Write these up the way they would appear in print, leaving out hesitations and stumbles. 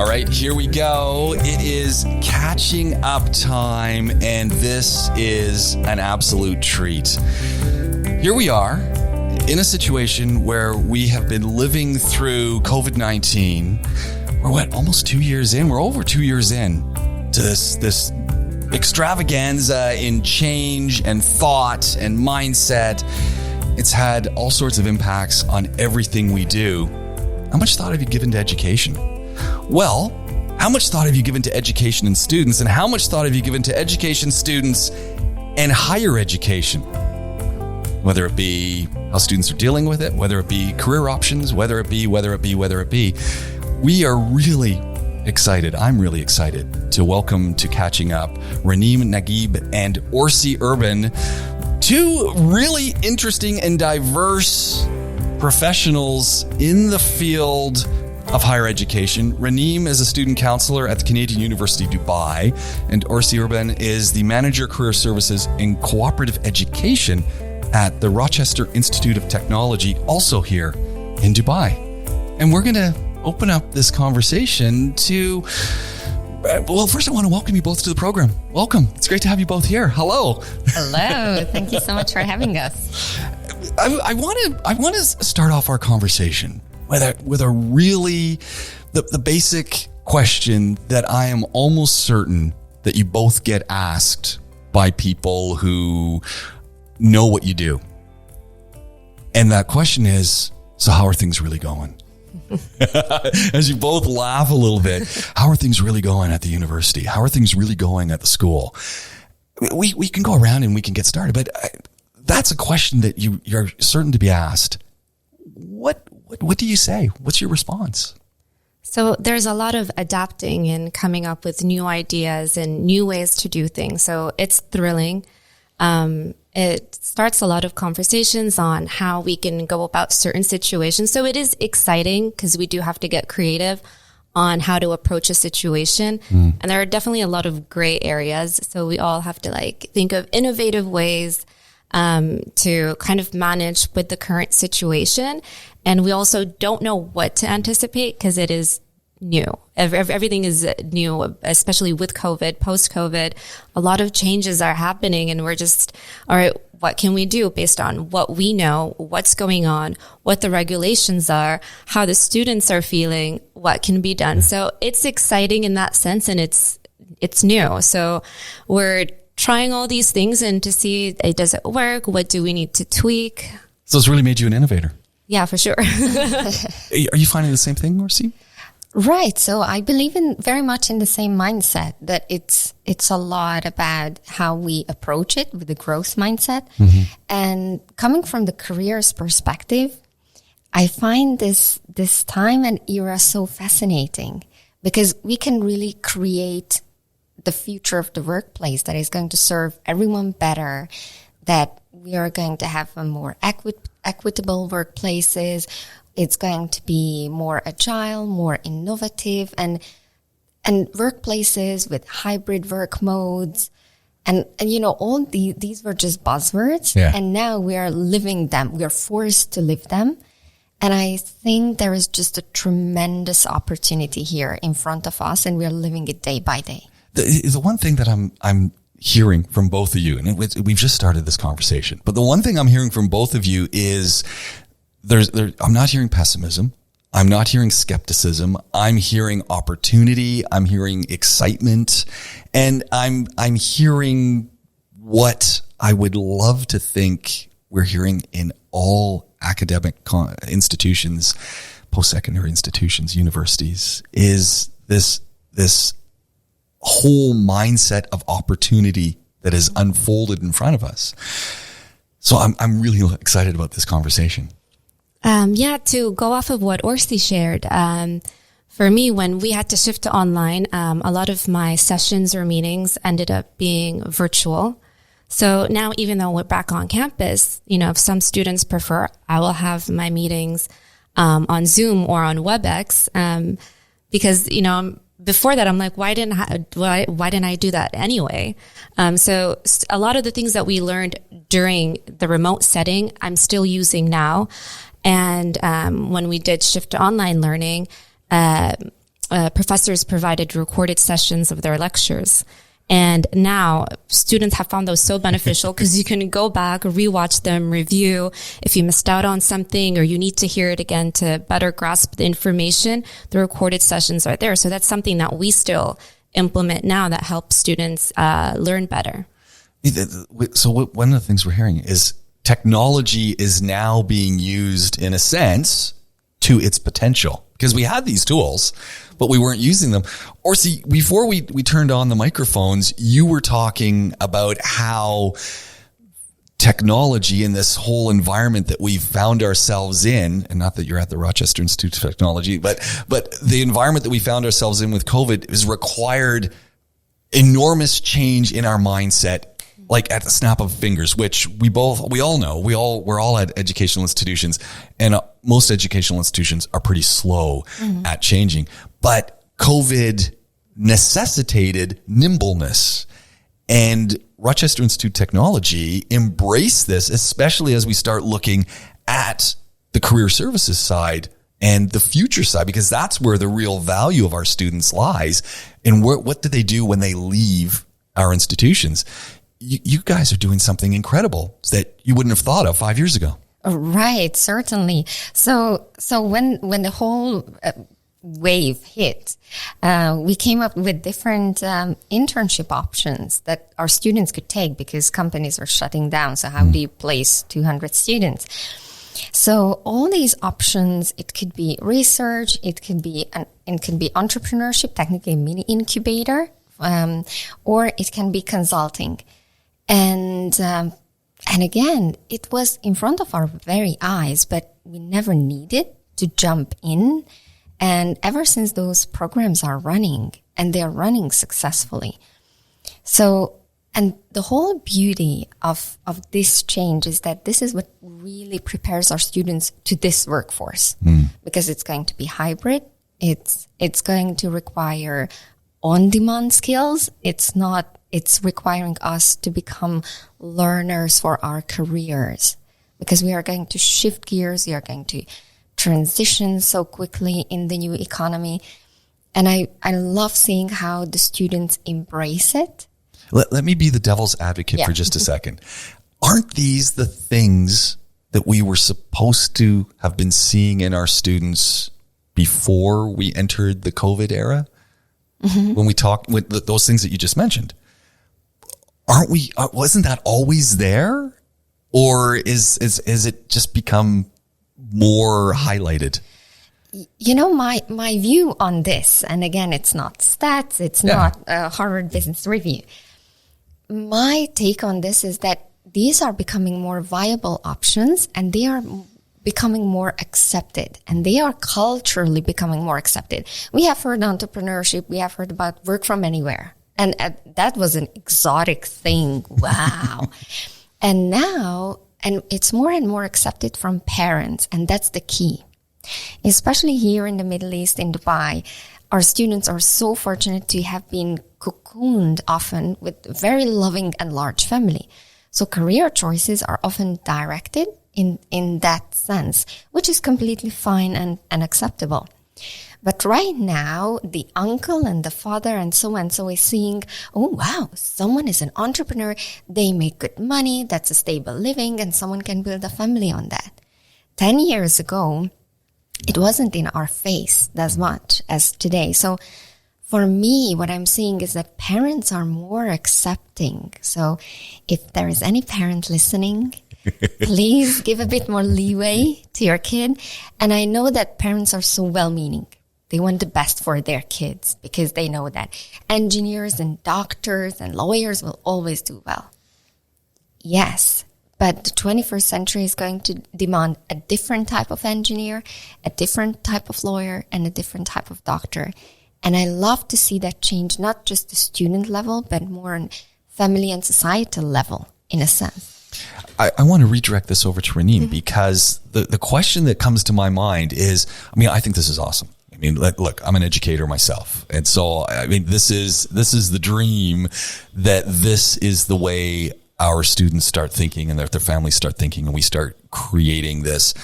All right, here we go. It is catching up time, and this is an absolute treat. Here we are in a situation where we have been living through COVID-19. We're almost 2 years in? We're over 2 years in to this extravaganza in change and thought and mindset. It's had all sorts of impacts on everything we do. How much thought have you given to education? Well, how much thought have you given to education and students, and how much thought have you given to education, students, and higher education? Whether it be how students are dealing with it, whether it be career options, whether it be. We are really excited. I'm really excited to welcome to Catching Up Raneem Nageeb and Orsi Urban, two really interesting and diverse professionals in the field of higher education. Raneem is a student counselor at the Canadian University, Dubai, and Orsi Urban is the Manager Career Services in Cooperative Education at the Rochester Institute of Technology, also here in Dubai. And we're going to open up this conversation to, well, first I want to welcome you both to the program. Welcome. It's great to have you both here. Hello. Hello. Thank you so much for having us. I want to start off our conversation with a really, the basic question that I am almost certain that you both get asked by people who know what you do. And that question is, so how are things really going? As you both laugh a little bit, how are things really going at the university? How are things really going at the school? We can go around and we can get started, but that's a question that you're certain to be asked. What do you say? What's your response? So there's a lot of adapting and coming up with new ideas and new ways to do things. So it's thrilling. It starts a lot of conversations on how we can go about certain situations. So it is exciting because we do have to get creative on how to approach a situation. And there are definitely a lot of gray areas. So we all have to think of innovative ways to kind of manage with the current situation. And we also don't know what to anticipate because it is new. Everything is new, especially with COVID, post-COVID. A lot of changes are happening and we're just, all right, what can we do based on what we know, what's going on, what the regulations are, how the students are feeling, what can be done. So it's exciting in that sense and it's new. So we're trying all these things and to see, does it work? What do we need to tweak? So it's really made you an innovator. Yeah, for sure. Are you finding the same thing, Orsi? Right. So I believe very much in the same mindset that it's a lot about how we approach it with the growth mindset. Mm-hmm. And coming from the careers perspective, I find this time and era so fascinating because we can really create the future of the workplace that is going to serve everyone better, that we are going to have a more equitable workplaces. It's going to be more agile, more innovative, and workplaces with hybrid work modes. And all these were just buzzwords. Yeah. And now we are living them. We are forced to live them. And I think there is just a tremendous opportunity here in front of us, and we are living it day by day. The one thing that I'm hearing from both of you, and we've just started this conversation, but the one thing I'm hearing from both of you is I'm not hearing pessimism. I'm not hearing skepticism. I'm hearing opportunity. I'm hearing excitement, and I'm hearing what I would love to think we're hearing in all academic institutions, post-secondary institutions, universities, is this whole mindset of opportunity that is unfolded in front of us. So I'm really excited about this conversation. To go off of what Orsi shared, for me, when we had to shift to online, a lot of my sessions or meetings ended up being virtual. So now, even though we're back on campus, if some students prefer, I will have my meetings on Zoom or on WebEx, because before that, I'm like, why didn't I do that anyway? So a lot of the things that we learned during the remote setting, I'm still using now. And when we did shift to online learning, professors provided recorded sessions of their lectures. And now students have found those so beneficial because you can go back, rewatch them, review. If you missed out on something or you need to hear it again to better grasp the information, the recorded sessions are there. So that's something that we still implement now that helps students learn better. So one of the things we're hearing is technology is now being used in a sense to its potential, because we had these tools, but we weren't using them. Orsi, before we turned on the microphones, you were talking about how technology in this whole environment that we've found ourselves in, and not that you're at the Rochester Institute of Technology, but the environment that we found ourselves in with COVID has required enormous change in our mindset, like at the snap of fingers, which we all know. We're all at educational institutions, and most educational institutions are pretty slow at changing. But COVID necessitated nimbleness, and Rochester Institute of Technology embraced this, especially as we start looking at the career services side and the future side, because that's where the real value of our students lies. And what do they do when they leave our institutions? You guys are doing something incredible that you wouldn't have thought of 5 years ago. Right, certainly. So when the whole wave hit, we came up with different internship options that our students could take because companies are shutting down. So how do you place 200 students? So all these options, it could be research, it can be entrepreneurship, technically a mini incubator, or it can be consulting. And again, it was in front of our very eyes, but we never needed to jump in. And ever since those programs are running, and they're running successfully. So, and the whole beauty of this change is that this is what really prepares our students to this workforce, because it's going to be hybrid. It's going to require on-demand skills. It's requiring us to become learners for our careers, because we are going to shift gears. We are going to transition so quickly in the new economy. And I love seeing how the students embrace it. Let me be the devil's advocate for just a second. Aren't these the things that we were supposed to have been seeing in our students before we entered the COVID era? When we talk with those things that you just mentioned, wasn't that always there? Or is it just become more highlighted? You know, my view on this, and again, it's not stats, it's not Harvard Business Review. My take on this is that these are becoming more viable options, and they are becoming more accepted, and they are culturally becoming more accepted. We have heard entrepreneurship, we have heard about work from anywhere, and that was an exotic thing. Wow. And now, and it's more and more accepted from parents, and that's the key. Especially here in the Middle East, in Dubai, our students are so fortunate to have been cocooned often with a very loving and large family. So career choices are often directed in that sense, which is completely fine and acceptable. But right now, the uncle and the father and so is seeing, oh, wow, someone is an entrepreneur. They make good money. That's a stable living, and someone can build a family on that. 10 years ago, it wasn't in our face as much as today. So for me, what I'm seeing is that parents are more accepting. So if there is any parent listening, please give a bit more leeway to your kid. And I know that parents are so well-meaning. They want the best for their kids because they know that engineers and doctors and lawyers will always do well. Yes, but the 21st century is going to demand a different type of engineer, a different type of lawyer, and a different type of doctor. And I love to see that change, not just the student level, but more on family and societal level, in a sense. I want to redirect this over to Raneem because the question that comes to my mind is, I think this is awesome. Look, I'm an educator myself. And so, this is the dream that this is the way our students start thinking and that their families start thinking, and we start creating this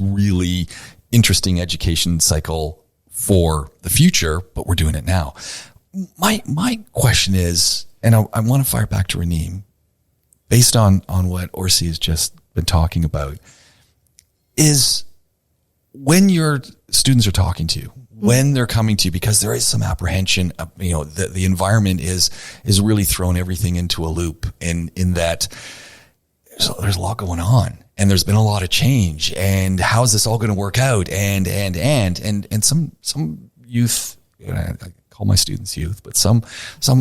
really interesting education cycle for the future, but we're doing it now. My question is, and I want to fire back to Raneem, based on what Orsi has just been talking about, is when your students are talking to you, when they're coming to you, because there is some apprehension, the environment is really throwing everything into a loop in that there's a lot going on and there's been a lot of change, and how's this all going to work out? And some youth, I call my students youth, but some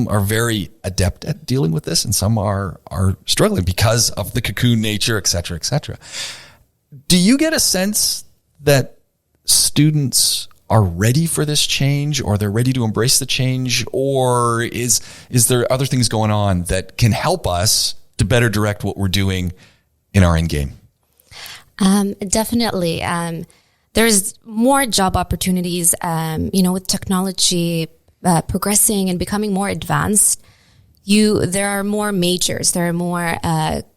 are very adept at dealing with this, and some are struggling because of the cocoon nature, et cetera, et cetera. Do you get a sense that students are ready for this change, or they're ready to embrace the change, or is there other things going on that can help us to better direct what we're doing in our end game? Definitely. There's more job opportunities, with technology progressing and becoming more advanced. There are more majors, there are more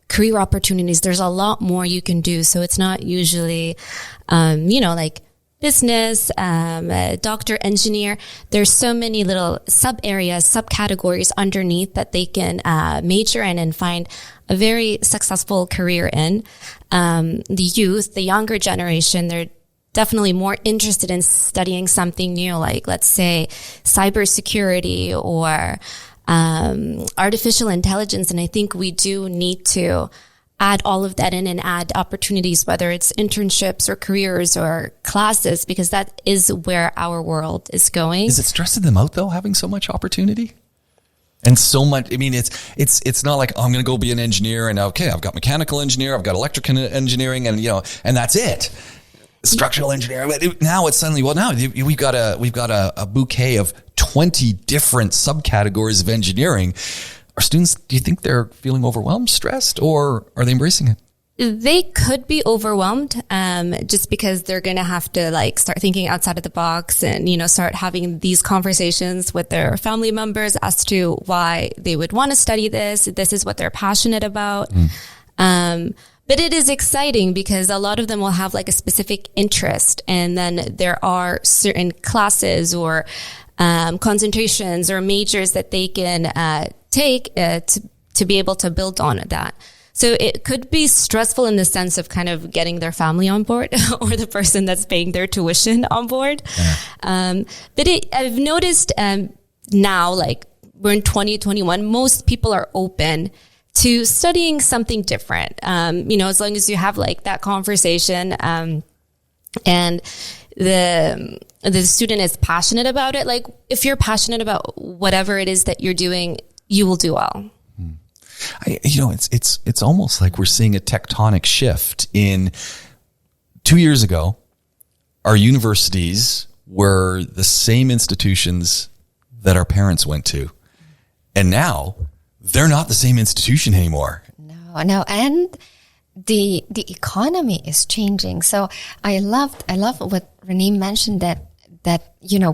career opportunities. There's a lot more you can do. So it's not usually, like business, doctor, engineer. There's so many little sub areas, subcategories underneath that they can major in and find a very successful career in. The youth, the younger generation, they're definitely more interested in studying something new, like let's say cybersecurity or artificial intelligence. And I think we do need to add all of that in and add opportunities, whether it's internships or careers or classes, because that is where our world is going. Is it stressing them out though, having so much opportunity? And so much, I mean, it's not like, oh, I'm going to go be an engineer and okay, I've got mechanical engineer, I've got electrical engineering, and and that's it. Structural engineering. Now it's suddenly, we've got a bouquet of 20 different subcategories of engineering. Are students, do you think they're feeling overwhelmed, stressed, or are they embracing it? They could be overwhelmed, just because they're going to have to start thinking outside of the box and, start having these conversations with their family members as to why they would want to study this. This is what they're passionate about. But it is exciting because a lot of them will have a specific interest, and then there are certain classes or concentrations or majors that they can take to be able to build on that. So it could be stressful in the sense of kind of getting their family on board or the person that's paying their tuition on board. Yeah. But I've noticed now, we're in 2021, most people are open to studying something different. As long as you have that conversation, and the student is passionate about it. If you're passionate about whatever it is that you're doing, you will do well. It's almost like we're seeing a tectonic shift. In 2 years ago, our universities were the same institutions that our parents went to. And now they're not the same institution anymore. No. And the economy is changing. So I love what Raneem mentioned, that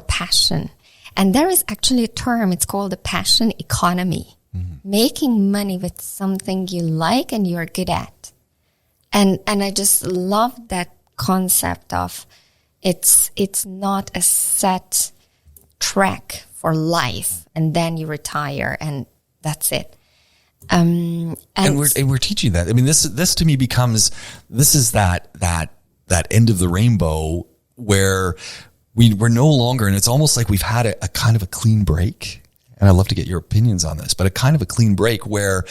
passion. And there is actually a term, it's called the passion economy. Making money with something you like and you're good at. And I just love that concept of it's not a set track for life and then you retire and that's it. And we're teaching that. I mean, this to me becomes, this is that end of the rainbow where we're no longer, and it's almost like we've had a kind of a clean break. And I'd love to get your opinions on this, but a kind of a clean break where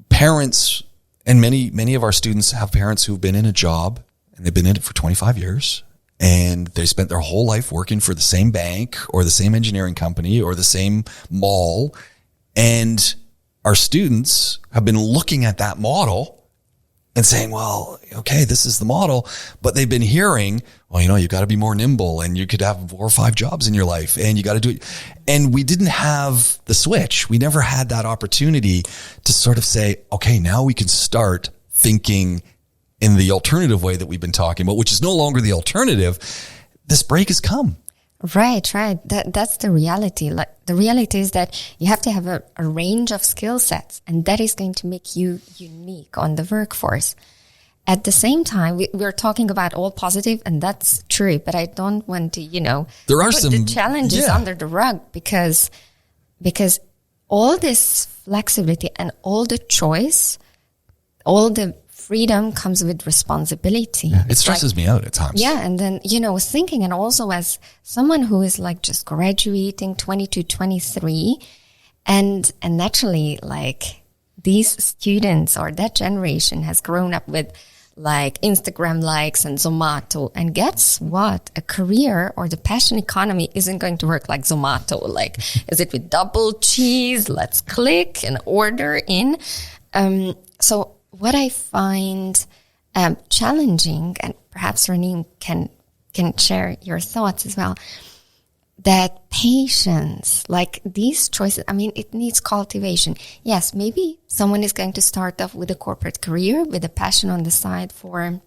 parents, and many of our students have parents who've been in a job and they've been in it for 25 years and they spent their whole life working for the same bank or the same engineering company or the same mall. And our students have been looking at that model and saying, well, okay, this is the model, but they've been hearing, well, you've got to be more nimble and you could have 4 or 5 jobs in your life and you got to do it. And we didn't have the switch. We never had that opportunity to sort of say, okay, now we can start thinking in the alternative way that we've been talking about, which is no longer the alternative. This break has come. Right. That's the reality. The reality is that you have to have a range of skill sets, and that is going to make you unique on the workforce. at the same time, we're talking about all positive, and that's true, but I don't want to, there are put some the challenges under the rug because all this flexibility and all the choice, all the freedom comes with responsibility. Yeah, it stresses me out at times. Yeah. And then, thinking, and also as someone who is like just graduating 22, 23, and naturally like these students or that generation has grown up with like Instagram likes and Zomato. And guess what? A career or the passion economy isn't going to work like Zomato. Like, is it with double cheese? Let's click and order in. So what I find challenging, and perhaps Raneem can share your thoughts as well, that patience, like these choices, it needs cultivation. Yes, maybe someone is going to start off with a corporate career with a passion on the side for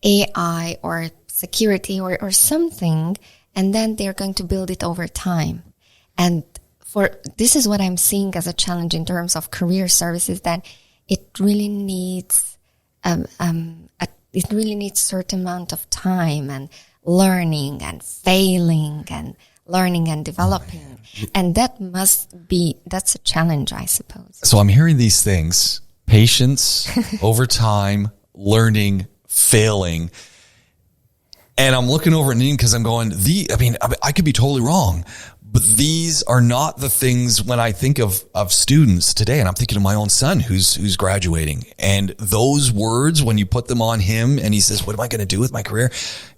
AI or security or something, and then they're going to build it over time. And this is what I'm seeing as a challenge in terms of career services, that it really needs certain amount of time and learning and failing and learning and developing. And that's a challenge, I suppose. So I'm hearing these things: patience, over time, learning, failing. And I'm looking over at Nadeem because I'm going, I could be totally wrong, but these are not the things when I think of students today. And I'm thinking of my own son who's graduating, and those words, when you put them on him and he says, what am I going to do with my career?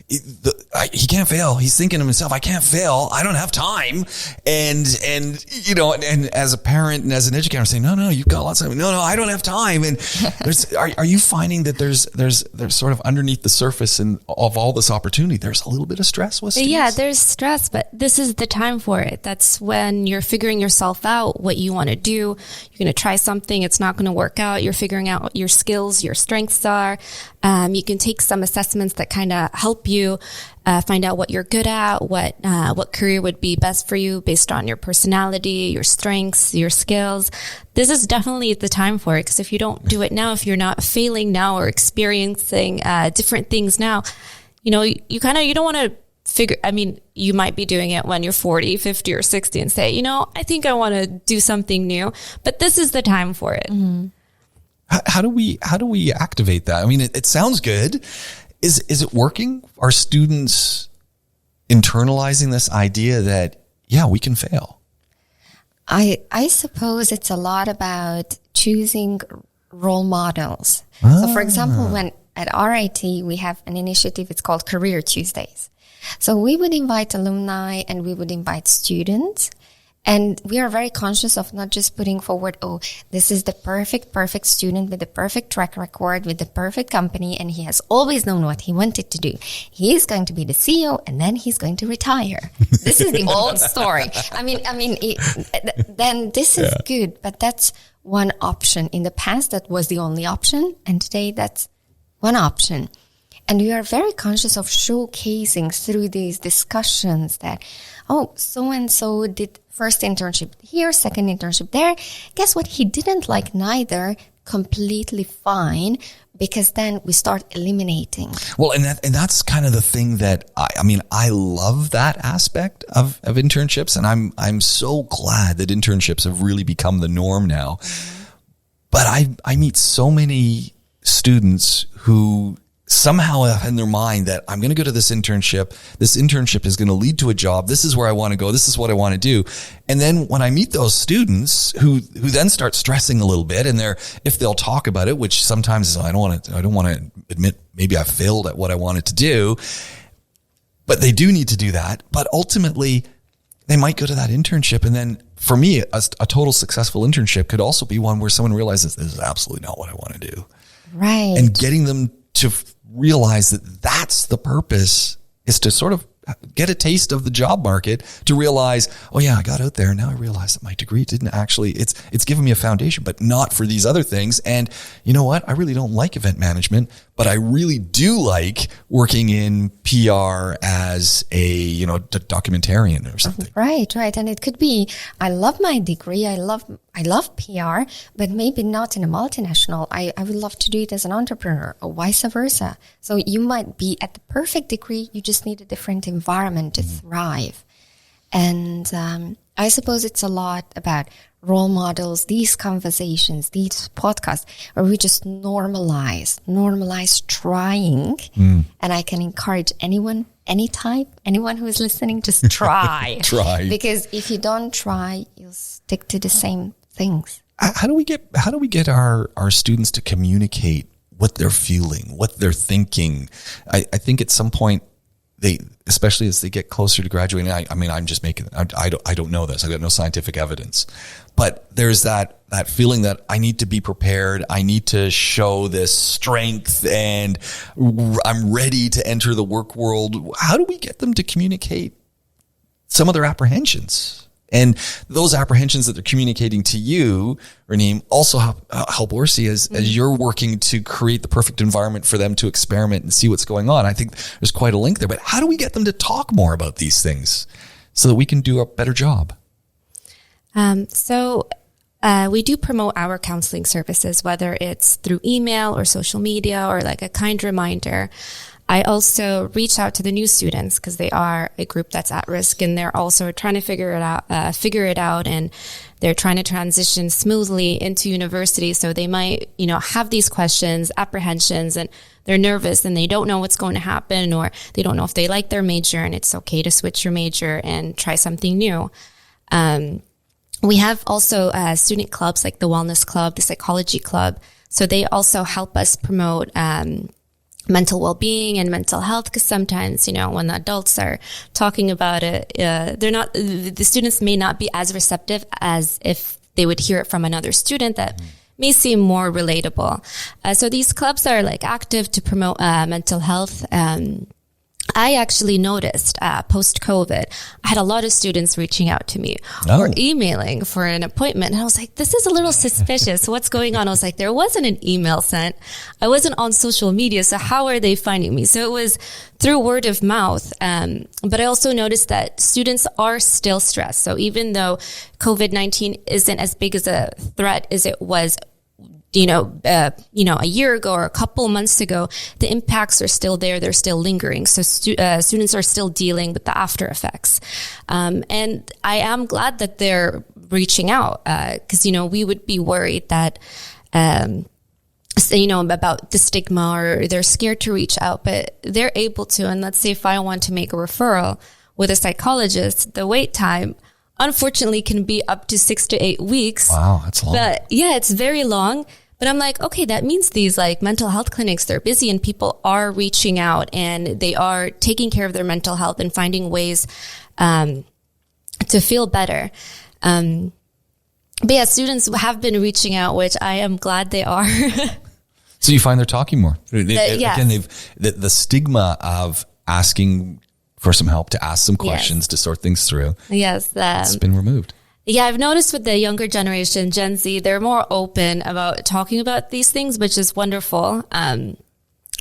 He can't fail. He's thinking to himself, I can't fail. I don't have time. And as a parent and as an educator, I'm saying, no, you've got lots of time. No, I don't have time. And are you finding that there's sort of underneath the surface of all this opportunity, there's a little bit of stress with students? Yeah, there's stress, but this is the time for it. That's when you're figuring yourself out, what you want to do. You're going to try something. It's not going to work out. You're figuring out what your skills, your strengths are. You can take some assessments that kind of help you find out what you're good at, what career would be best for you based on your personality, your strengths, your skills. This is definitely the time for it, because if you don't do it now, if you're not failing now or experiencing different things now, you don't want to figure, you might be doing it when you're 40, 50 or 60 and say, I think I want to do something new, but this is the time for it. Mm-hmm. How do we activate that? It sounds good. Is it working? Are students internalizing this idea that, we can fail? I suppose it's a lot about choosing role models. So for example, when at RIT, we have an initiative, it's called Career Tuesdays. So we would invite alumni and we would invite students. And we are very conscious of not just putting forward, this is the perfect student with the perfect track record, with the perfect company, and he has always known what he wanted to do. He is going to be the CEO, and then he's going to retire. This is the old story. Then this is good, but that's one option. In the past, that was the only option, and today that's one option. And we are very conscious of showcasing through these discussions that, so-and-so did first internship here, second internship there. Guess what? He didn't like neither. Completely fine, because then we start eliminating. Well, and that's kind of the thing that I love that aspect of internships, and I'm so glad that internships have really become the norm now. But I meet so many students who somehow have in their mind that I'm going to go to this internship. This internship is going to lead to a job. This is where I want to go. This is what I want to do. And then when I meet those students who then start stressing a little bit, and if they'll talk about it, which sometimes is, I don't want to admit maybe I failed at what I wanted to do, but they do need to do that. But ultimately they might go to that internship. And then for me, a total successful internship could also be one where someone realizes this is absolutely not what I want to do. Right. And getting them to realize that that's the purpose, is to sort of get a taste of the job market, to realize, I got out there and now I realize that my degree didn't actually, it's given me a foundation, but not for these other things. And you know what? I really don't like event management, but I really do like working in PR as a, documentarian or something. Right. And it could be, I love my degree. I love PR, but maybe not in a multinational. I would love to do it as an entrepreneur or vice versa. So you might be at the perfect degree. You just need a different environment to thrive. And I suppose it's a lot about role models, these conversations, these podcasts, where we just normalize trying. And I can encourage anyone who is listening, just try. Try. Because if you don't try, you'll stick to the same things. How do we get our students to communicate what they're feeling, what they're thinking? I think at some point, especially as they get closer to graduating, I'm just making, I don't know this. I've got no scientific evidence, but there's that feeling that I need to be prepared. I need to show this strength and I'm ready to enter the work world. How do we get them to communicate some of their apprehensions? And those apprehensions that they're communicating to you, Raneem, also help Orsi as you're working to create the perfect environment for them to experiment and see what's going on. I think there's quite a link there. But how do we get them to talk more about these things so that we can do a better job? So we do promote our counseling services, whether it's through email or social media or like a kind reminder. I also reach out to the new students because they are a group that's at risk and they're also trying to figure it out and they're trying to transition smoothly into university. So they might, have these questions, apprehensions, and they're nervous and they don't know what's going to happen or they don't know if they like their major, and it's okay to switch your major and try something new. We have also student clubs like the Wellness Club, the Psychology Club. So they also help us promote mental well-being and mental health, because sometimes, when the adults are talking about it, the students may not be as receptive as if they would hear it from another student that may seem more relatable. So these clubs are like active to promote mental health. I actually noticed post-COVID, I had a lot of students reaching out to me or emailing for an appointment. And I was like, this is a little suspicious. What's going on? I was like, there wasn't an email sent. I wasn't on social media. So how are they finding me? So it was through word of mouth. But I also noticed that students are still stressed. So even though COVID-19 isn't as big as a threat as it was a year ago or a couple months ago, the impacts are still there. They're still lingering. So students are still dealing with the after effects. And I am glad that they're reaching out, because, we would be worried that, about the stigma, or they're scared to reach out, but they're able to. And let's say if I want to make a referral with a psychologist, the wait time unfortunately can be up to 6 to 8 weeks. Wow, that's long. But yeah, it's very long. But I'm like, okay, that means these like mental health clinics, they're busy and people are reaching out and they are taking care of their mental health and finding ways to feel better. But yeah, students have been reaching out, which I am glad they are. So you find they're talking more. Yes. Again, the stigma of asking for some help, to ask some questions, to sort things through. Yes. It's been removed. Yeah, I've noticed with the younger generation, Gen Z, they're more open about talking about these things, which is wonderful. I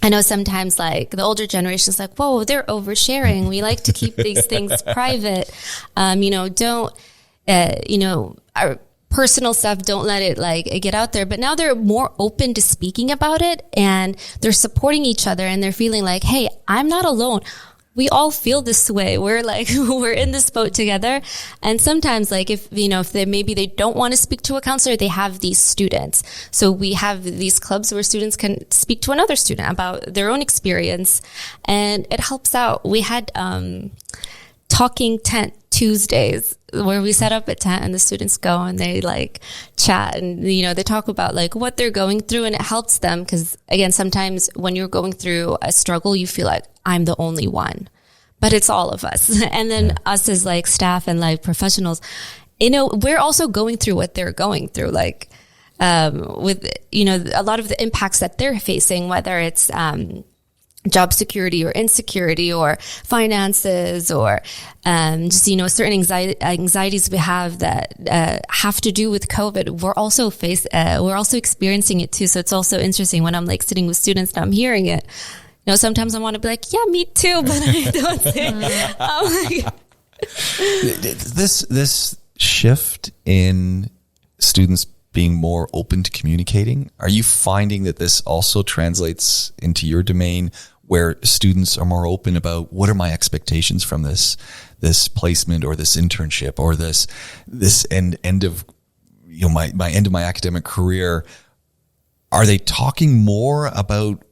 know sometimes like the older generation is like, whoa, they're oversharing. We like to keep these things private. Our personal stuff, don't let it like get out there. But now they're more open to speaking about it and they're supporting each other and they're feeling like, hey, I'm not alone. We all feel this way. We're like, we're in this boat together. And sometimes like if they don't want to speak to a counselor, they have these students. So we have these clubs where students can speak to another student about their own experience and it helps out. We had, Talking Tent Tuesdays where we set up a tent and the students go and they like chat and, they talk about like what they're going through and it helps them. Cause again, sometimes when you're going through a struggle, you feel like I'm the only one, but it's all of us. And then us as like staff and like professionals, we're also going through what they're going through, like, with, a lot of the impacts that they're facing, whether it's, job security or insecurity or finances or just, certain anxieties we have that have to do with COVID. We're also experiencing it too. So it's also interesting when I'm like sitting with students and I'm hearing it. Sometimes I want to be like, yeah, me too, but I don't think. This shift in students being more open to communicating, are you finding that this also translates into your domain where students are more open about what are my expectations from this placement or this internship or this end of my end of my academic career? Are they talking more about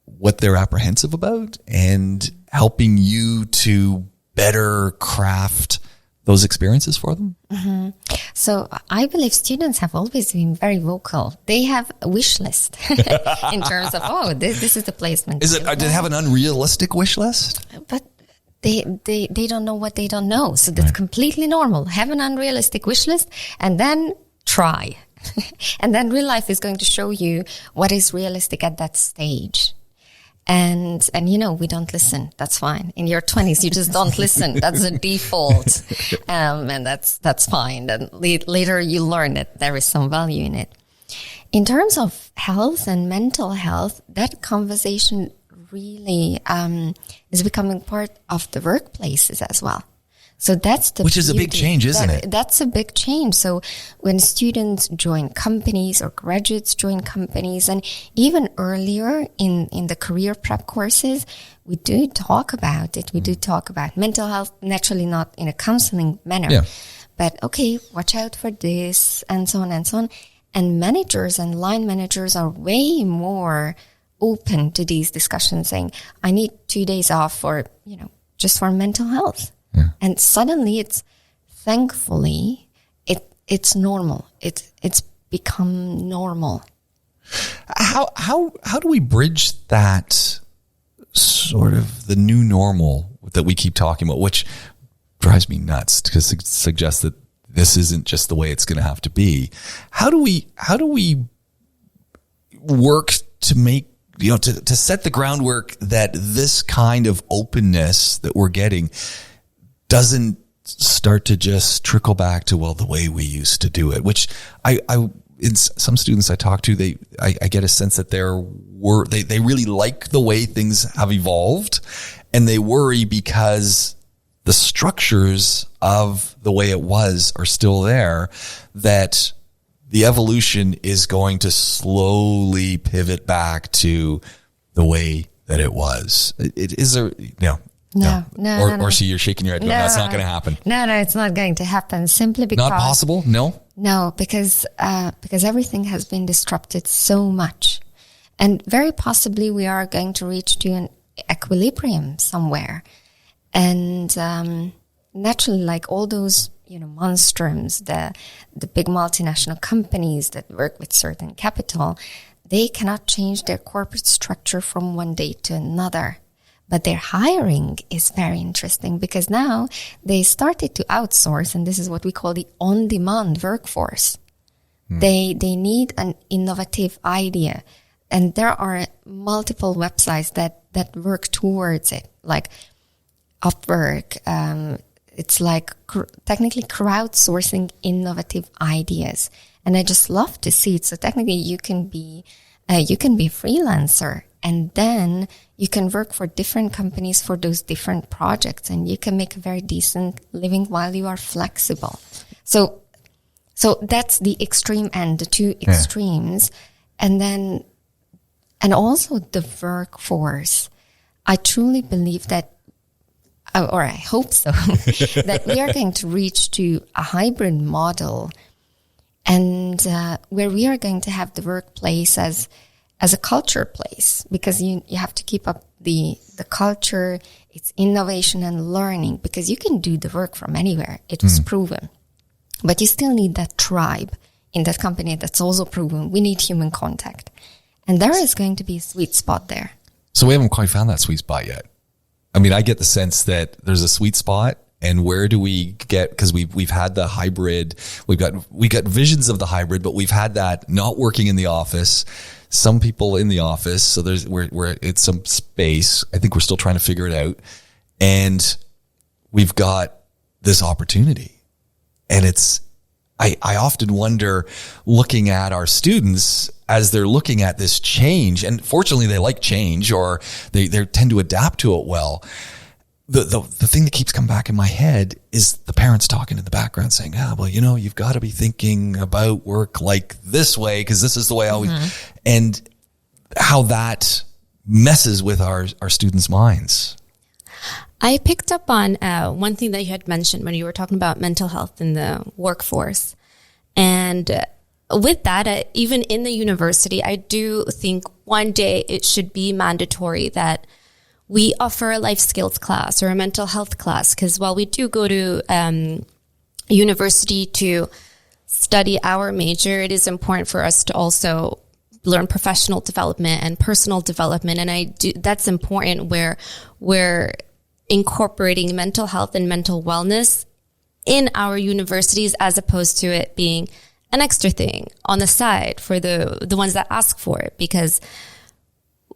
what they're apprehensive about and helping you to better craft those experiences for them? Mm-hmm. So I believe students have always been very vocal. They have a wish list in terms of, this is the placement. Do they have an unrealistic wish list? But they don't know what they don't know. So that's completely normal. Have an unrealistic wish list and then try. And then real life is going to show you what is realistic at that stage. And we don't listen. That's fine. In your 20s, you just don't listen. That's a default. And that's fine. And later you learn that there is some value in it. In terms of health and mental health, that conversation really, is becoming part of the workplaces as well. So that's the Which is a big change, isn't it? That's a big change. So when students join companies or graduates join companies, and even earlier in the career prep courses, we do talk about it. We do talk about mental health, naturally not in a counseling manner, but okay, watch out for this and so on and so on. And managers and line managers are way more open to these discussions, saying, I need 2 days off for, just for mental health. Yeah. And suddenly thankfully, it's normal. It's become normal. How do we bridge that sort of the new normal that we keep talking about, which drives me nuts because it suggests that this isn't just the way it's going to have to be. How do we work to make, to set the groundwork that this kind of openness that we're getting doesn't start to just trickle back to, the way we used to do it, which in some students I talk to, I get a sense that they really like the way things have evolved, and they worry because the structures of the way it was are still there, that the evolution is going to slowly pivot back to the way that it was. Is there, No. Orsi, you're shaking your head. No, that's not going to happen. No, it's not going to happen simply because. Not possible? No, because everything has been disrupted so much, and very possibly we are going to reach to an equilibrium somewhere, and naturally, like all those monstrums, the big multinational companies that work with certain capital, they cannot change their corporate structure from one day to another. But their hiring is very interesting because now they started to outsource, and this is what we call the on-demand workforce. They need an innovative idea, and there are multiple websites that work towards it, like Upwork. It's like technically crowdsourcing innovative ideas, and I just love to see it. So technically, you can be a freelancer. And then you can work for different companies for those different projects, and you can make a very decent living while you are flexible. So that's the extreme end, the two extremes. And also the workforce. I truly believe that, or I hope so, that we are going to reach to a hybrid model, and where we are going to have the workplace as a culture place, because you have to keep up the culture, it's innovation and learning, because you can do the work from anywhere. It was proven. But you still need that tribe in that company that's also proven. We need human contact. And there is going to be a sweet spot there. So we haven't quite found that sweet spot yet. I mean, I get the sense that there's a sweet spot And where do we get, because we've had the hybrid, we got visions of the hybrid, but we've had that not working in the office, some people in the office. So we're it's some space. I think we're still trying to figure it out. And we've got this opportunity. And I often wonder, looking at our students as they're looking at this change, and fortunately they like change, or they tend to adapt to it well. The thing that keeps coming back in my head is the parents talking in the background saying, well, you've got to be thinking about work like this way, because this is the way I always, and how that messes with our students' minds. I picked up on one thing that you had mentioned when you were talking about mental health in the workforce. And with that, even in the university, I do think one day it should be mandatory that we offer a life skills class or a mental health class. Because while we do go to university to study our major, it is important for us to also learn professional development and personal development. And that's important where we're incorporating mental health and mental wellness in our universities, as opposed to it being an extra thing on the side for the ones that ask for it. Because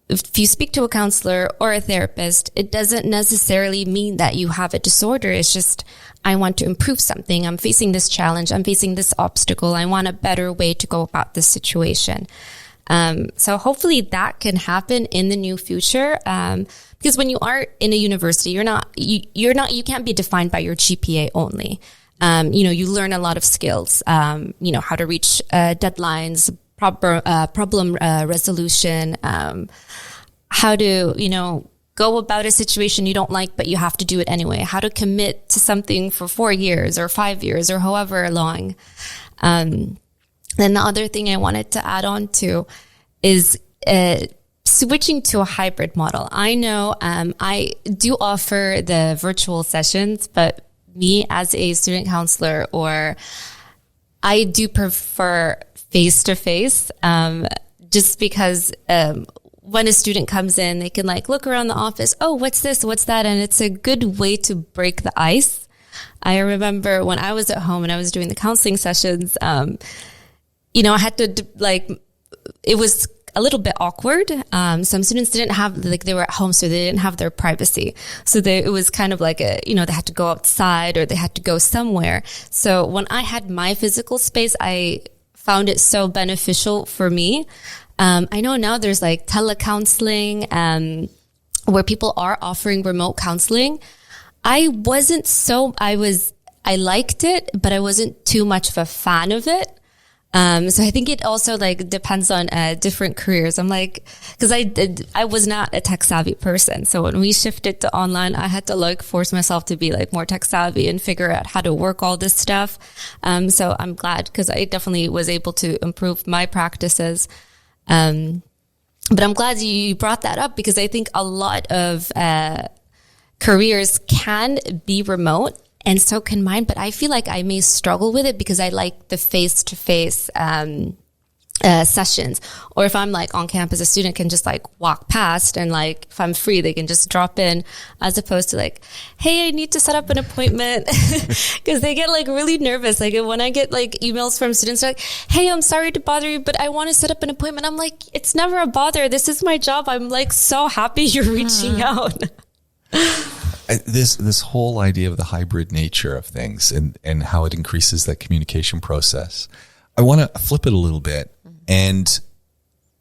if you speak to a counselor or a therapist, it doesn't necessarily mean that you have a disorder. It's just, I want to improve something. I'm facing this challenge. I'm facing this obstacle. I want a better way to go about this situation. So hopefully that can happen in the near future. Because when you are in a university, you can't be defined by your GPA only. You learn a lot of skills, how to reach deadlines, problem resolution, how to, go about a situation you don't like, but you have to do it anyway, how to commit to something for 4 years or 5 years or however long. Then the other thing I wanted to add on to is switching to a hybrid model. I know I do offer the virtual sessions, but me as a student counselor, or I do prefer face-to-face, just because when a student comes in, they can look around the office. Oh, what's this? What's that? And it's a good way to break the ice. I remember when I was at home and I was doing the counseling sessions, I had to it was a little bit awkward. Some students didn't have, they were at home, so they didn't have their privacy. So it was kind of they had to go outside or they had to go somewhere. So when I had my physical space, I found it so beneficial for me. I know now there's telecounseling, where people are offering remote counseling. I liked it, but I wasn't too much of a fan of it. So I think it also depends on different careers. I'm because I was not a tech savvy person. So when we shifted to online, I had to force myself to be more tech savvy and figure out how to work all this stuff. So I'm glad, because I definitely was able to improve my practices. But I'm glad you brought that up, because I think a lot of careers can be remote. And so can mine, but I feel like I may struggle with it because I like the face-to-face sessions. Or if I'm on campus, a student can just walk past, and if I'm free, they can just drop in, as opposed to hey, I need to set up an appointment, because they get really nervous. When I get emails from students hey, I'm sorry to bother you, but I want to set up an appointment. I'm it's never a bother. This is my job. I'm so happy you're reaching out. This whole idea of the hybrid nature of things and how it increases that communication process. I want to flip it a little bit and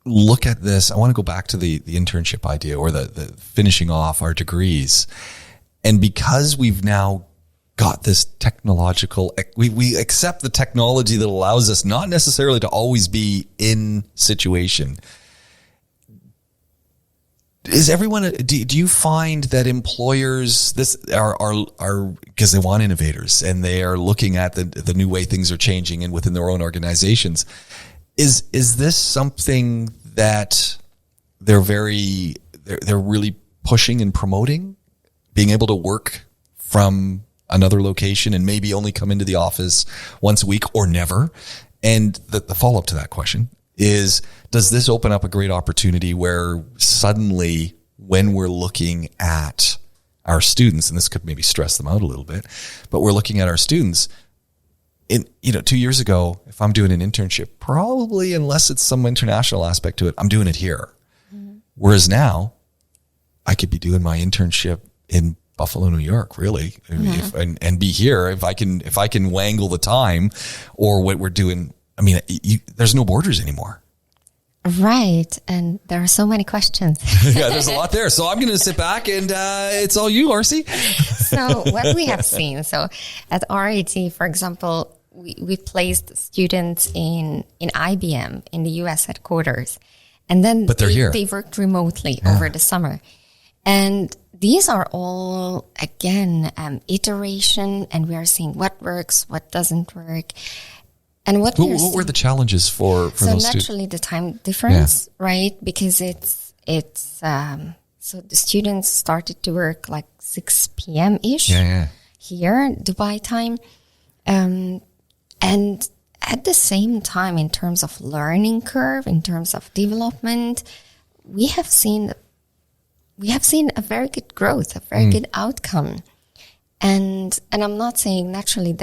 look at this. I want to go back to the internship idea, or the finishing off our degrees. And because we've now got this technological, we accept the technology that allows us not necessarily to always be in situation. Is everyone, do you find that employers are because they want innovators and they are looking at the new way things are changing and within their own organizations? Is this something that they're really pushing and promoting, being able to work from another location and maybe only come into the office once a week or never? And the follow-up to that question is, does this open up a great opportunity where suddenly, when we're looking at our students, and this could maybe stress them out a little bit, but we're looking at our students. 2 years ago, if I'm doing an internship, probably, unless it's some international aspect to it, I'm doing it here. Mm-hmm. Whereas now, I could be doing my internship in Buffalo, New York, really, and be here if I can wangle the time, or what we're doing. I mean, there's no borders anymore. Right. And there are so many questions. Yeah, there's a lot there. So I'm going to sit back and it's all you, Orsi. So what we have seen, so at RIT, for example, we placed students in IBM in the US headquarters. And then but they're here. They worked remotely over the summer. And these are all, again, iteration, and we are seeing what works, what doesn't work. And what were the challenges for those students? So naturally the time difference, right? Because it's so the students started to work like 6 p.m.-ish here, Dubai time. And at the same time, in terms of learning curve, in terms of development, we have seen a very good growth, a very good outcome. And I'm not saying naturally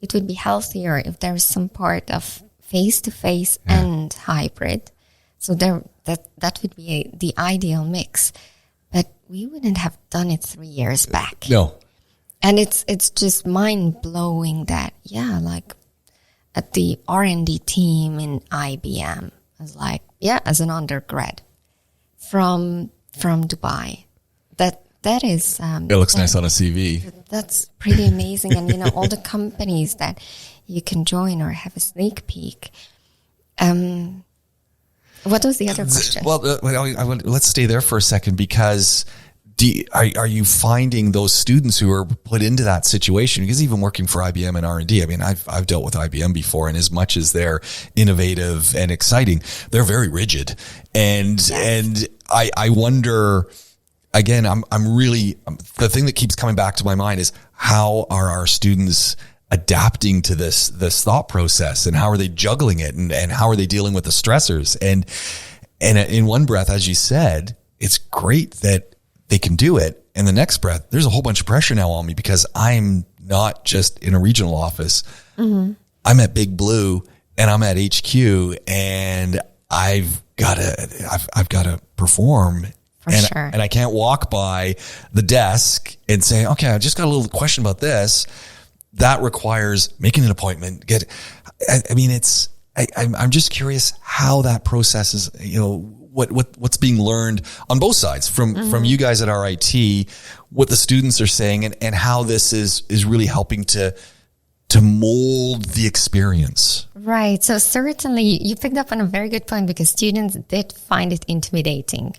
it would be healthier if there is some part of face-to-face and hybrid. So that would be the ideal mix. But we wouldn't have done it 3 years back. No. And it's just mind-blowing that, like at the R&D team in IBM, I was like, as an undergrad from Dubai. That is... it looks nice on a CV. That's pretty amazing. And, all the companies that you can join or have a sneak peek. What was the other question? Well, let's stay there for a second, because are you finding those students who are put into that situation? Because even working for IBM and R&D, I mean, I've dealt with IBM before, and as much as they're innovative and exciting, they're very rigid. And I wonder... Again, I'm really, the thing that keeps coming back to my mind is, how are our students adapting to this thought process, and how are they juggling it, and how are they dealing with the stressors? And in one breath, as you said, it's great that they can do it. And the next breath, there's a whole bunch of pressure now on me, because I'm not just in a regional office. Mm-hmm. I'm at Big Blue, and I'm at HQ, and I've got to perform. And I can't walk by the desk and say, okay, I just got a little question about this. That requires making an appointment. I'm just curious how that process is, what's being learned on both sides from you guys at RIT, what the students are saying, and how this is really helping to mold the experience. Right. So certainly you picked up on a very good point, because students did find it intimidating.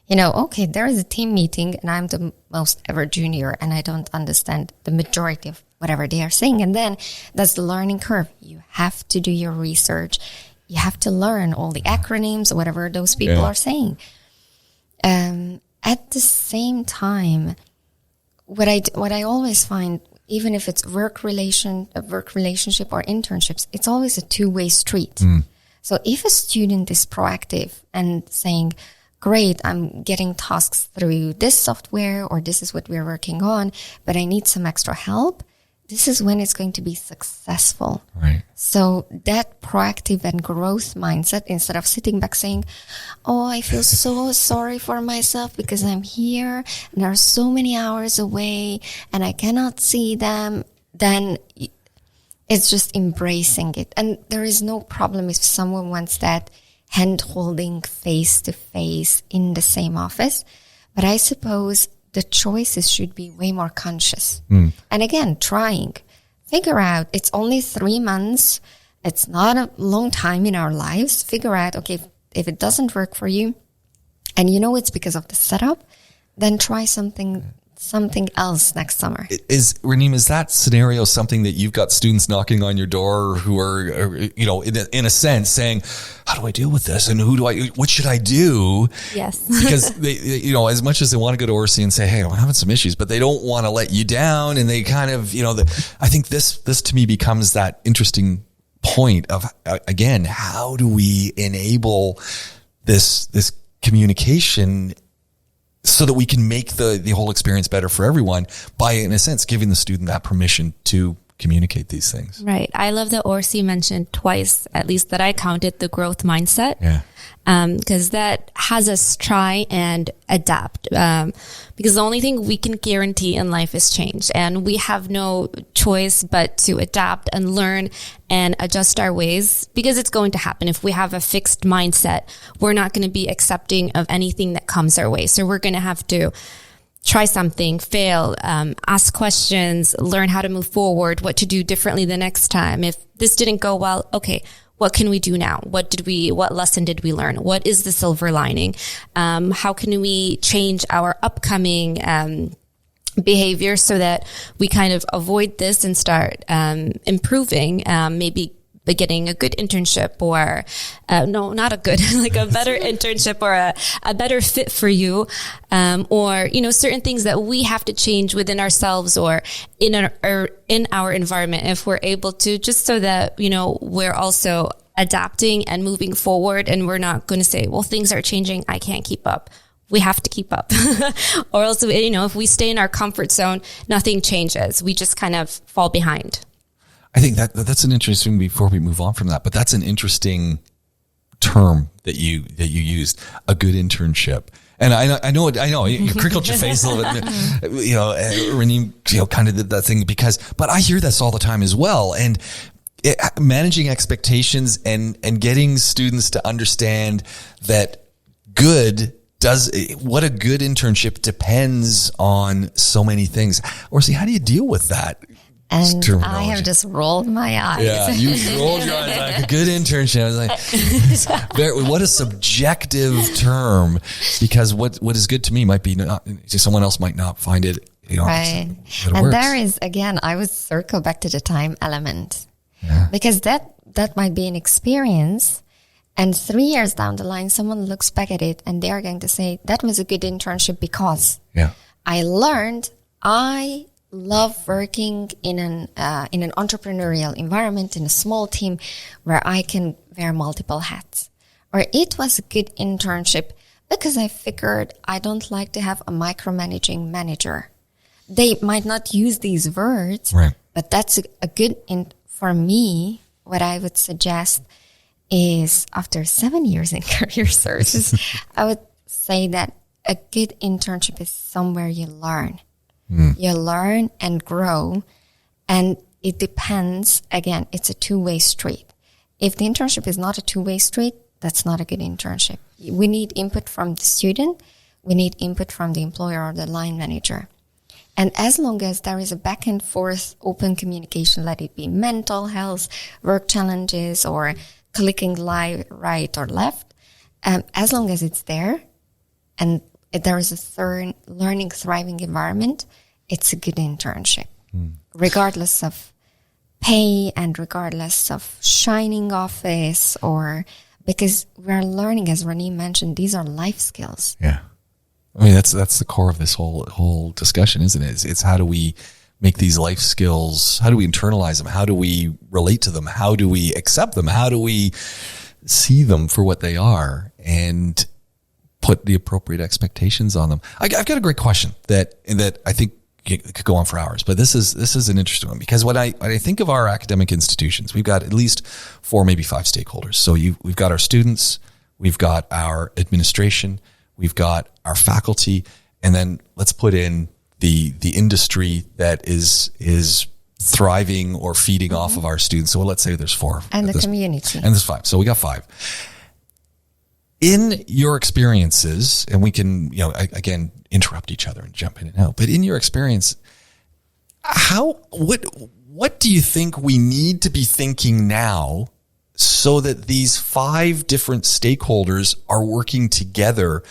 Okay, there is a team meeting and I'm the most ever junior and I don't understand the majority of whatever they are saying. And then that's the learning curve. You have to do your research. You have to learn all the acronyms or whatever those people are saying. At the same time, what I always find, even if it's a work relationship or internships, it's always a two-way street. So if a student is proactive and saying, great, I'm getting tasks through this software, or this is what we're working on, but I need some extra help, this is when it's going to be successful. Right. So that proactive and growth mindset, instead of sitting back saying, I feel so sorry for myself because I'm here and there are so many hours away and I cannot see them, then it's just embracing it. And there is no problem if someone wants that hand-holding face-to-face in the same office. But I suppose the choices should be way more conscious. And again, figure out, it's only 3 months. It's not a long time in our lives. Figure out, okay, if it doesn't work for you, and it's because of the setup, then try something else next summer. Raneem, is that scenario something that you've got students knocking on your door who are, in a sense saying, how do I deal with this? And what should I do? Yes. Because they, as much as they want to go to Orsi and say, hey, I'm having some issues, but they don't want to let you down. And they kind of, I think this to me becomes that interesting point of, again, how do we enable this communication so that we can make the whole experience better for everyone by, in a sense, giving the student that permission to communicate these things. Right. I love that Orsi mentioned twice, at least that I counted, the growth mindset. Yeah. Because that has us try and adapt. Because the only thing we can guarantee in life is change. And we have no choice but to adapt and learn and adjust our ways, because it's going to happen. If we have a fixed mindset, we're not going to be accepting of anything that comes our way. So we're going to have to try something, fail, ask questions, learn how to move forward, what to do differently the next time. If this didn't go well, okay, what can we do now? What lesson did we learn? What is the silver lining? How can we change our upcoming behavior so that we kind of avoid this and start improving, maybe getting a good internship, or no, not a good, like a better internship, or a better fit for you, or certain things that we have to change within ourselves or in our environment, if we're able to, just so that we're also adapting and moving forward, and we're not going to say, well, things are changing, I can't keep up. We have to keep up. Or else, if we stay in our comfort zone, nothing changes. We just kind of fall behind. I think that's an interesting, before we move on from that, but that's an interesting term that you used, a good internship. And I know you crinkled your face a little bit, Raneem, kind of did that thing but I hear this all the time as well. And managing expectations and getting students to understand that what a good internship depends on so many things. Orsi, how do you deal with that? And I have just rolled my eyes. Yeah, you rolled your eyes like a good internship. I was like, what a subjective term, because what is good to me might be not, someone else might not find it. Right. And there is, again, I would circle back to the time element, because that might be an experience. And 3 years down the line, someone looks back at it and they're going to say, that was a good internship because I learned, I love working in an entrepreneurial environment, in a small team where I can wear multiple hats. Or it was a good internship because I figured I don't like to have a micromanaging manager. They might not use these words, right, but that's a good, for me, what I would suggest is, after 7 years in career services, I would say that a good internship is somewhere you learn. You learn and grow, and it depends. Again, it's a two-way street. If the internship is not a two-way street, that's not a good internship. We need input from the student. We need input from the employer or the line manager. And as long as there is a back and forth open communication, let it be mental health, work challenges, or clicking right or left, as long as it's there and there is a learning, thriving environment, it's a good internship, regardless of pay and regardless of shining office, or because we're learning, as Raneem mentioned, these are life skills. Yeah. I mean, that's the core of this whole discussion, isn't it? It's how do we make these life skills, how do we internalize them? How do we relate to them? How do we accept them? How do we see them for what they are and put the appropriate expectations on them? I've got a great question that I think it could go on for hours, but this is an interesting one, because when I think of our academic institutions, we've got at least 4, maybe 5 stakeholders. So we've got our students, we've got our administration, we've got our faculty, and then let's put in the industry that is thriving or feeding off of our students. So let's say there's 4. And the community. And there's 5. So we got 5. In your experiences, and we can, again, interrupt each other and jump in and out, but in your experience, what do you think we need to be thinking now so that these 5 different stakeholders are working together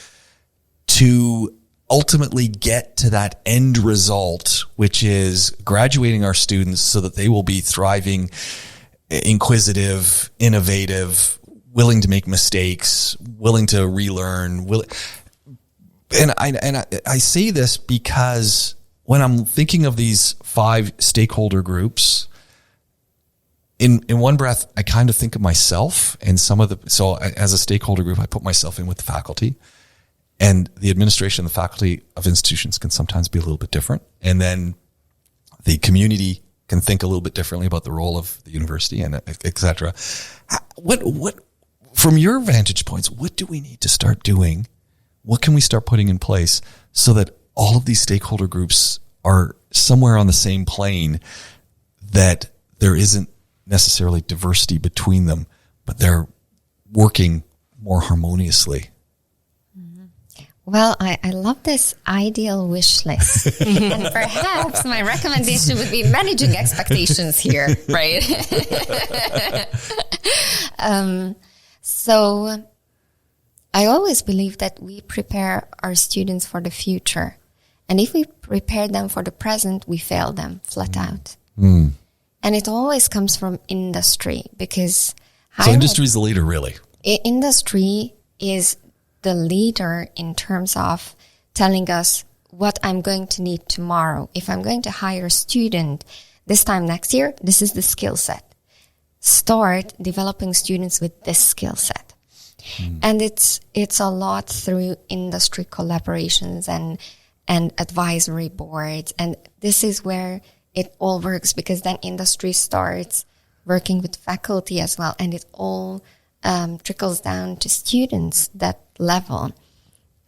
to ultimately get to that end result, which is graduating our students so that they will be thriving, inquisitive, innovative, willing to make mistakes, willing to relearn. And I say this because when I'm thinking of these 5 stakeholder groups, in one breath, I kind of think of myself and so as a stakeholder group, I put myself in with the faculty. And the administration and the faculty of institutions can sometimes be a little bit different. And then the community can think a little bit differently about the role of the university and et cetera. What, from your vantage points, what do we need to start doing? What can we start putting in place so that all of these stakeholder groups are somewhere on the same plane, that there isn't necessarily diversity between them, but they're working more harmoniously? Well, I love this ideal wish list. And perhaps my recommendation would be managing expectations here, right? So I always believe that we prepare our students for the future. And if we prepare them for the present, we fail them flat out. And it always comes from industry, because so industry is the leader, really. Industry is the leader in terms of telling us what I'm going to need tomorrow. If I'm going to hire a student this time next year, this is the skill set. Start developing students with this skill set. And it's a lot through industry collaborations and advisory boards. And this is where it all works, because then industry starts working with faculty as well. And it all trickles down to students, that level.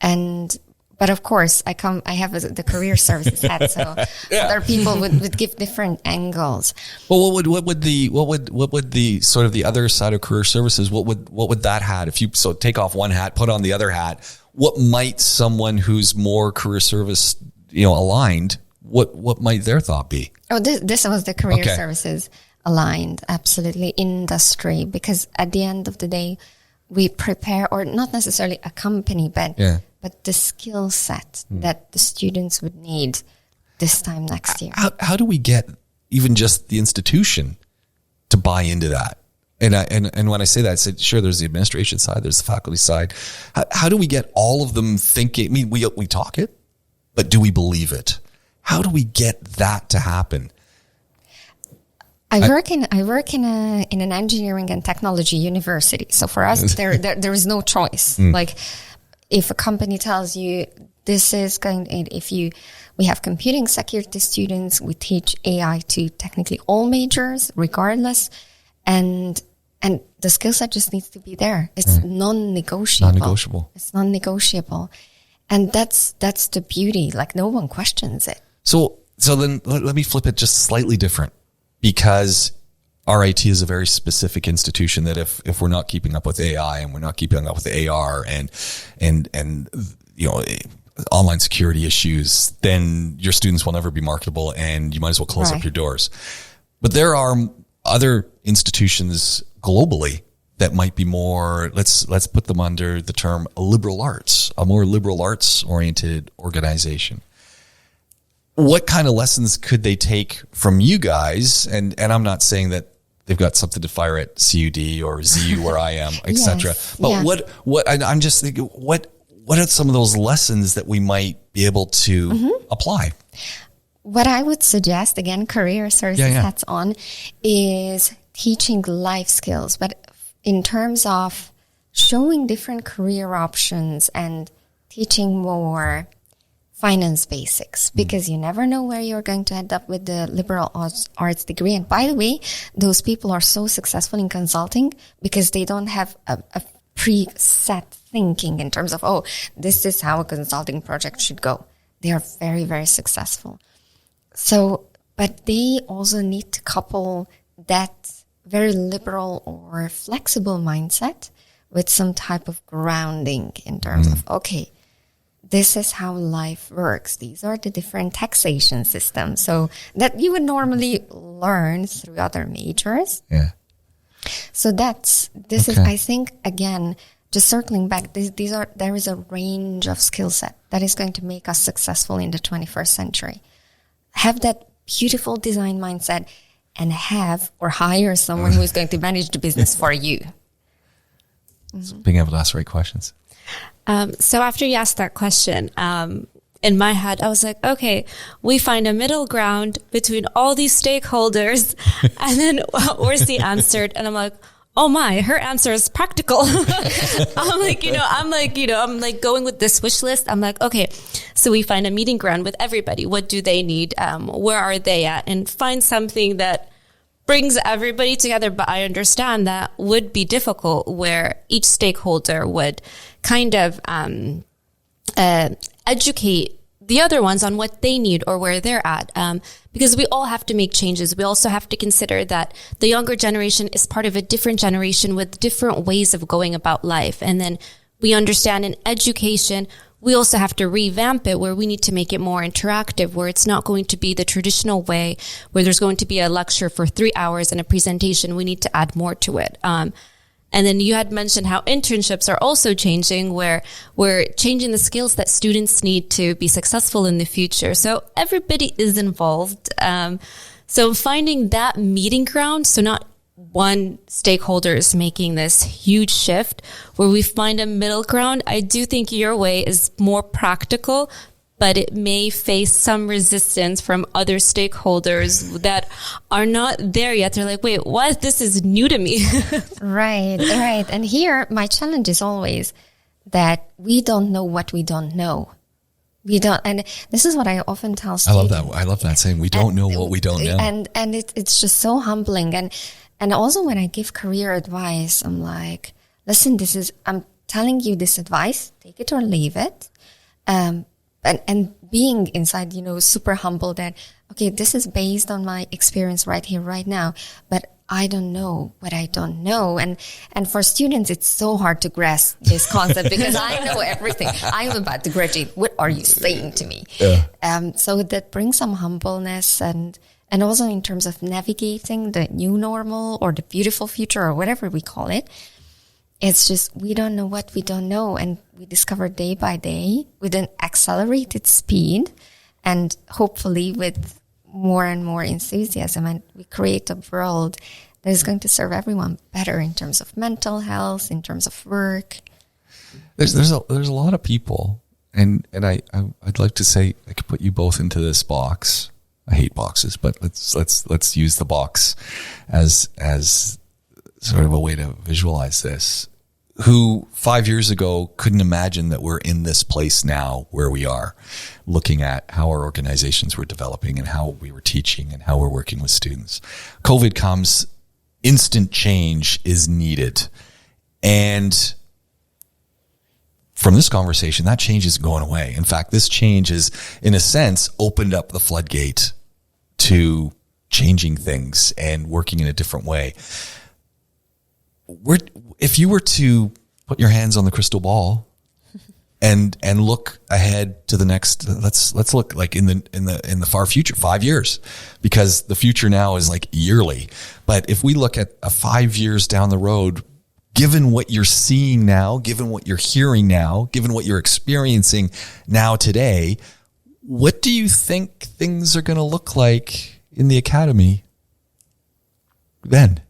But of course, I have the career services hat, so other people would give different angles. Well, what would the sort of the other side of career services, what would that hat, if you take off one hat, put on the other hat, what might someone who's more career service, aligned, what might their thought be? Oh, this was the career services aligned, absolutely. Industry, because at the end of the day, we prepare, or not necessarily a company, but the skill set that the students would need this time next year. How do we get even just the institution to buy into that? And when I say that, I said, sure, there's the administration side, there's the faculty side. How do we get all of them thinking? I mean, we talk it, but do we believe it? How do we get that to happen? I work in an engineering and technology university. So for us, there is no choice. Like, if a company tells you this is we have computing security students, we teach AI to technically all majors, regardless, and the skill set just needs to be there. It's non-negotiable. It's non-negotiable, and that's the beauty. Like, no one questions it. So then let me flip it just slightly different. Because RIT is a very specific institution that if we're not keeping up with AI and we're not keeping up with AR and online security issues, then your students will never be marketable and you might as well close up your doors. But there are other institutions globally that might be more, let's put them under the term a more liberal arts oriented organization. What kind of lessons could they take from you guys? And I'm not saying that they've got something to fire at CUD or ZU where I am, etc. But I'm just thinking, what are some of those lessons that we might be able to apply? What I would suggest, again, career services hats on, is teaching life skills, but in terms of showing different career options and teaching more finance basics, because you never know where you're going to end up with the liberal arts degree. And by the way, those people are so successful in consulting because they don't have a preset thinking in terms of, this is how a consulting project should go. They are very, very successful. So, but they also need to couple that very liberal or flexible mindset with some type of grounding in terms of, this is how life works. These are the different taxation systems. So that you would normally learn through other majors. Yeah. So this is, I think, again, just circling back, there is a range of skill set that is going to make us successful in the 21st century. Have that beautiful design mindset and hire someone who is going to manage the business for you. So being able to ask the right questions. So after you asked that question, in my head, I was like, okay, we find a middle ground between all these stakeholders. And then where's the answer? And I'm like, oh my, her answer is practical. I'm like going with this wish list. I'm like, okay, so we find a meeting ground with everybody. What do they need? Where are they at? And find something that brings everybody together. But I understand that would be difficult, where each stakeholder would kind of educate the other ones on what they need or where they're at. Because we all have to make changes. We also have to consider that the younger generation is part of a different generation with different ways of going about life. And then we understand in education, we also have to revamp it, where we need to make it more interactive, where it's not going to be the traditional way where there's going to be a lecture for 3 hours and a presentation. We need to add more to it. And then you had mentioned how internships are also changing, where we're changing the skills that students need to be successful in the future. So everybody is involved. So finding that meeting ground, so not one stakeholder is making this huge shift, where we find a middle ground. I do think your way is more practical, but it may face some resistance from other stakeholders that are not there yet. They're like, wait, what? This is new to me. Right. And here, my challenge is always that we don't know what we don't know. We don't, and this is what I often tell students. I love that saying, we don't know what we don't know. And it's just so humbling. And also when I give career advice, I'm like, listen, I'm telling you this advice, take it or leave it. And being inside, super humble that, okay, this is based on my experience right here, right now, but I don't know what I don't know. And for students, it's so hard to grasp this concept because I know everything. I'm about to graduate. What are you saying to me? Yeah. So that brings some humbleness and also in terms of navigating the new normal or the beautiful future or whatever we call it. It's just, we don't know what we don't know. And we discover day by day with an accelerated speed and hopefully with more and more enthusiasm. And we create a world that is going to serve everyone better in terms of mental health, in terms of work. There's a lot of people, and I'd like to say I could put you both into this box. I hate boxes, but let's use the box as sort of a way to visualize this, who 5 years ago couldn't imagine that we're in this place now where we are, looking at how our organizations were developing and how we were teaching and how we're working with students. COVID comes, instant change is needed. And from this conversation, that change isn't going away. In fact, this change is, in a sense, opened up the floodgate to changing things and working in a different way. If you were to put your hands on the crystal ball and look ahead to the next, let's look like in the far future, 5 years, because the future now is like yearly. But if we look at 5 years down the road, given what you're seeing now, given what you're hearing now, given what you're experiencing now today, what do you think things are going to look like in the academy then?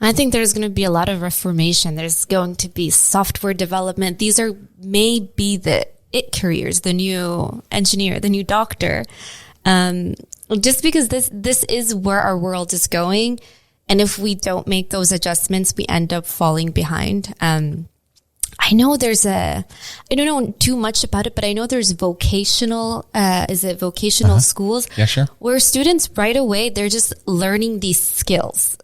I think there's going to be a lot of reformation. There's going to be software development. These are maybe the it careers, the new engineer, the new doctor. Just because this is where our world is going. And if we don't make those adjustments, we end up falling behind. I know I don't know too much about it, but I know there's vocational schools? Yeah, sure. Where students right away, they're just learning these skills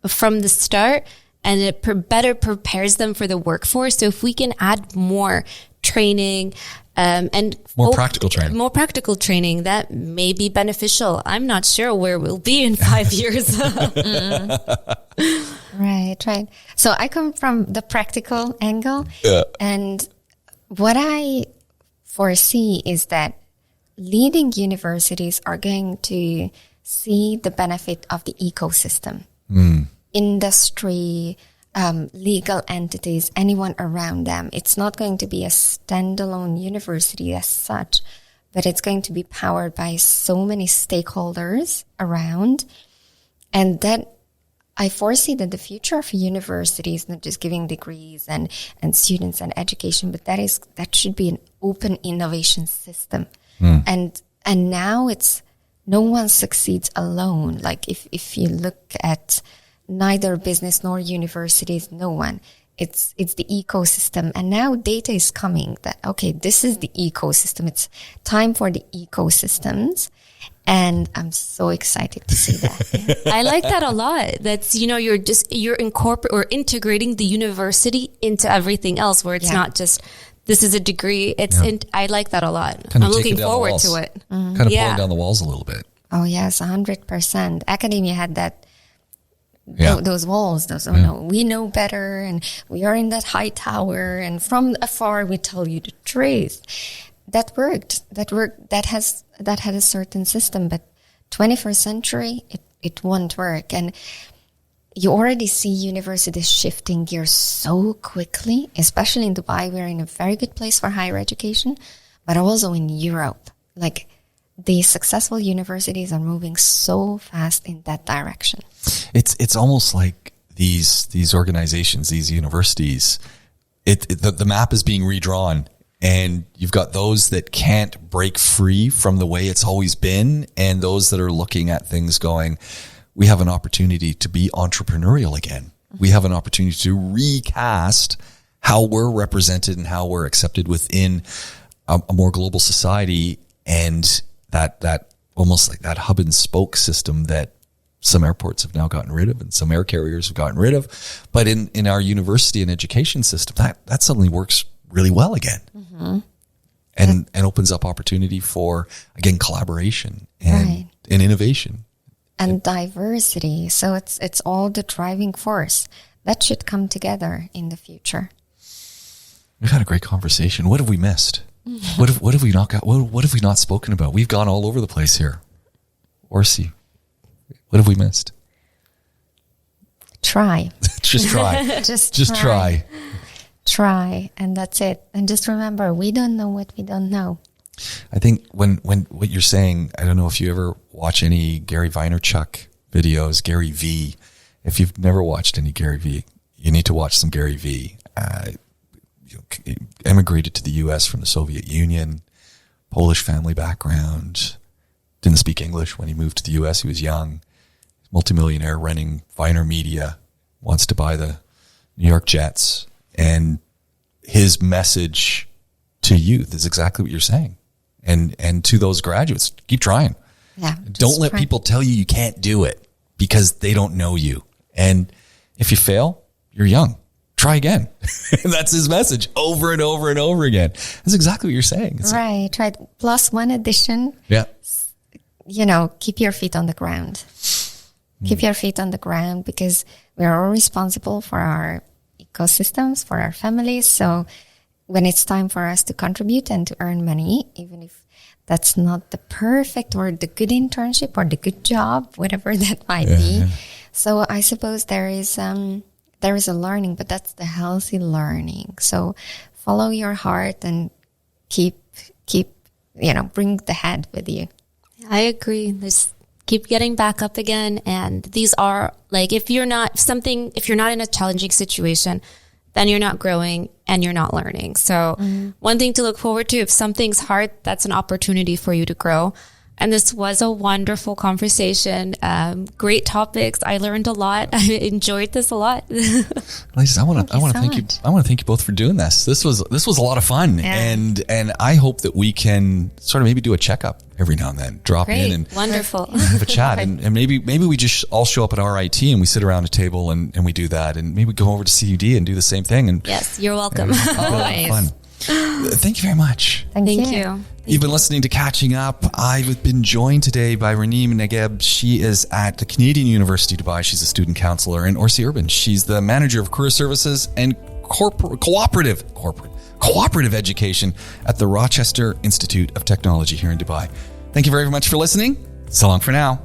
from the start, and it better prepares them for the workforce. So if we can add more training and more practical training, that may be beneficial. I'm not sure where we'll be in 5 years. Right. So I come from the practical angle, and what I foresee is that leading universities are going to see the benefit of the ecosystem. Industry, legal entities, anyone around them. It's not going to be a standalone university as such, but it's going to be powered by so many stakeholders around. And that I foresee that the future of a university is not just giving degrees and students and education, but that should be an open innovation system. And now it's no one succeeds alone. Like if you look at neither business nor universities, no one. It's the ecosystem. And now data is coming that, okay, this is the ecosystem. It's time for the ecosystems. And I'm so excited to see that. I like that a lot. That's, you're integrating the university into everything else, where it's not just, this is a degree. I like that a lot. I'm looking forward to it. Kind of pulling down the walls a little bit. Oh yes, 100%. Academia had that. Those walls, we know better, and we are in that high tower, and from afar we tell you the truth. That worked. That had a certain system, but 21st century, it won't work. And you already see universities shifting gears so quickly, especially in Dubai. We're in a very good place for higher education, but also in Europe. Like, the successful universities are moving so fast in that direction. It's almost like these organizations, these universities, the map is being redrawn, and you've got those that can't break free from the way it's always been, and those that are looking at things going, we have an opportunity to be entrepreneurial again. We have an opportunity to recast how we're represented and how we're accepted within a more global society, and that almost like that hub and spoke system that some airports have now gotten rid of and some air carriers have gotten rid of. But in our university and education system, that suddenly works really well again. Mm-hmm. And opens up opportunity for, again, collaboration and innovation. And diversity. So it's all the driving force. That should come together in the future. We've had a great conversation. What have we missed? What have we not got? What have we not spoken about? We've gone all over the place here. Orsi, what have we missed? Try. Just try. just try. Try, and that's it. And just remember, we don't know what we don't know. I think when what you're saying, I don't know if you ever watch any Gary Vaynerchuk videos, Gary V. If you've never watched any Gary V, you need to watch some Gary V. Emigrated to the U.S. from the Soviet Union, Polish family background, didn't speak English when he moved to the U.S. He was young, multimillionaire running Vayner Media, wants to buy the New York Jets. And his message to youth is exactly what you're saying. And to those graduates, keep trying. Yeah. Don't let people tell you can't do it because they don't know you. And if you fail, you're young. Try again. And that's his message over and over and over again. That's exactly what you're saying. Right. Plus one addition. Yeah. Keep your feet on the ground. Keep your feet on the ground, because we are all responsible for our ecosystems, for our families. So when it's time for us to contribute and to earn money, even if that's not the perfect or the good internship or the good job, whatever that might be. Yeah. So I suppose there is a learning, but that's the healthy learning. So follow your heart and keep, bring the head with you. I agree. Keep getting back up again. And these are like, if you're not in a challenging situation, then you're not growing and you're not learning. So one thing to look forward to, if something's hard, that's an opportunity for you to grow. And this was a wonderful conversation. Great topics. I learned a lot. I enjoyed this a lot. Ladies, I want to thank you. I want to thank you both for doing this. This was a lot of fun, and I hope that we can sort of maybe do a checkup every now and then. Drop in and wonderful have a chat, and maybe we just all show up at RIT and we sit around a table and we do that, and maybe go over to CUD and do the same thing. And yes, you're welcome. Always. Fun. Thank you very much. Thank you. You've been listening to Catching Up. I've been joined today by Raneem Nageeb. She is at the Canadian University Dubai. She's a student counselor. And Orsi Urban. She's the manager of career services and cooperative education at the Rochester Institute of Technology here in Dubai. Thank you very much for listening. So long for now.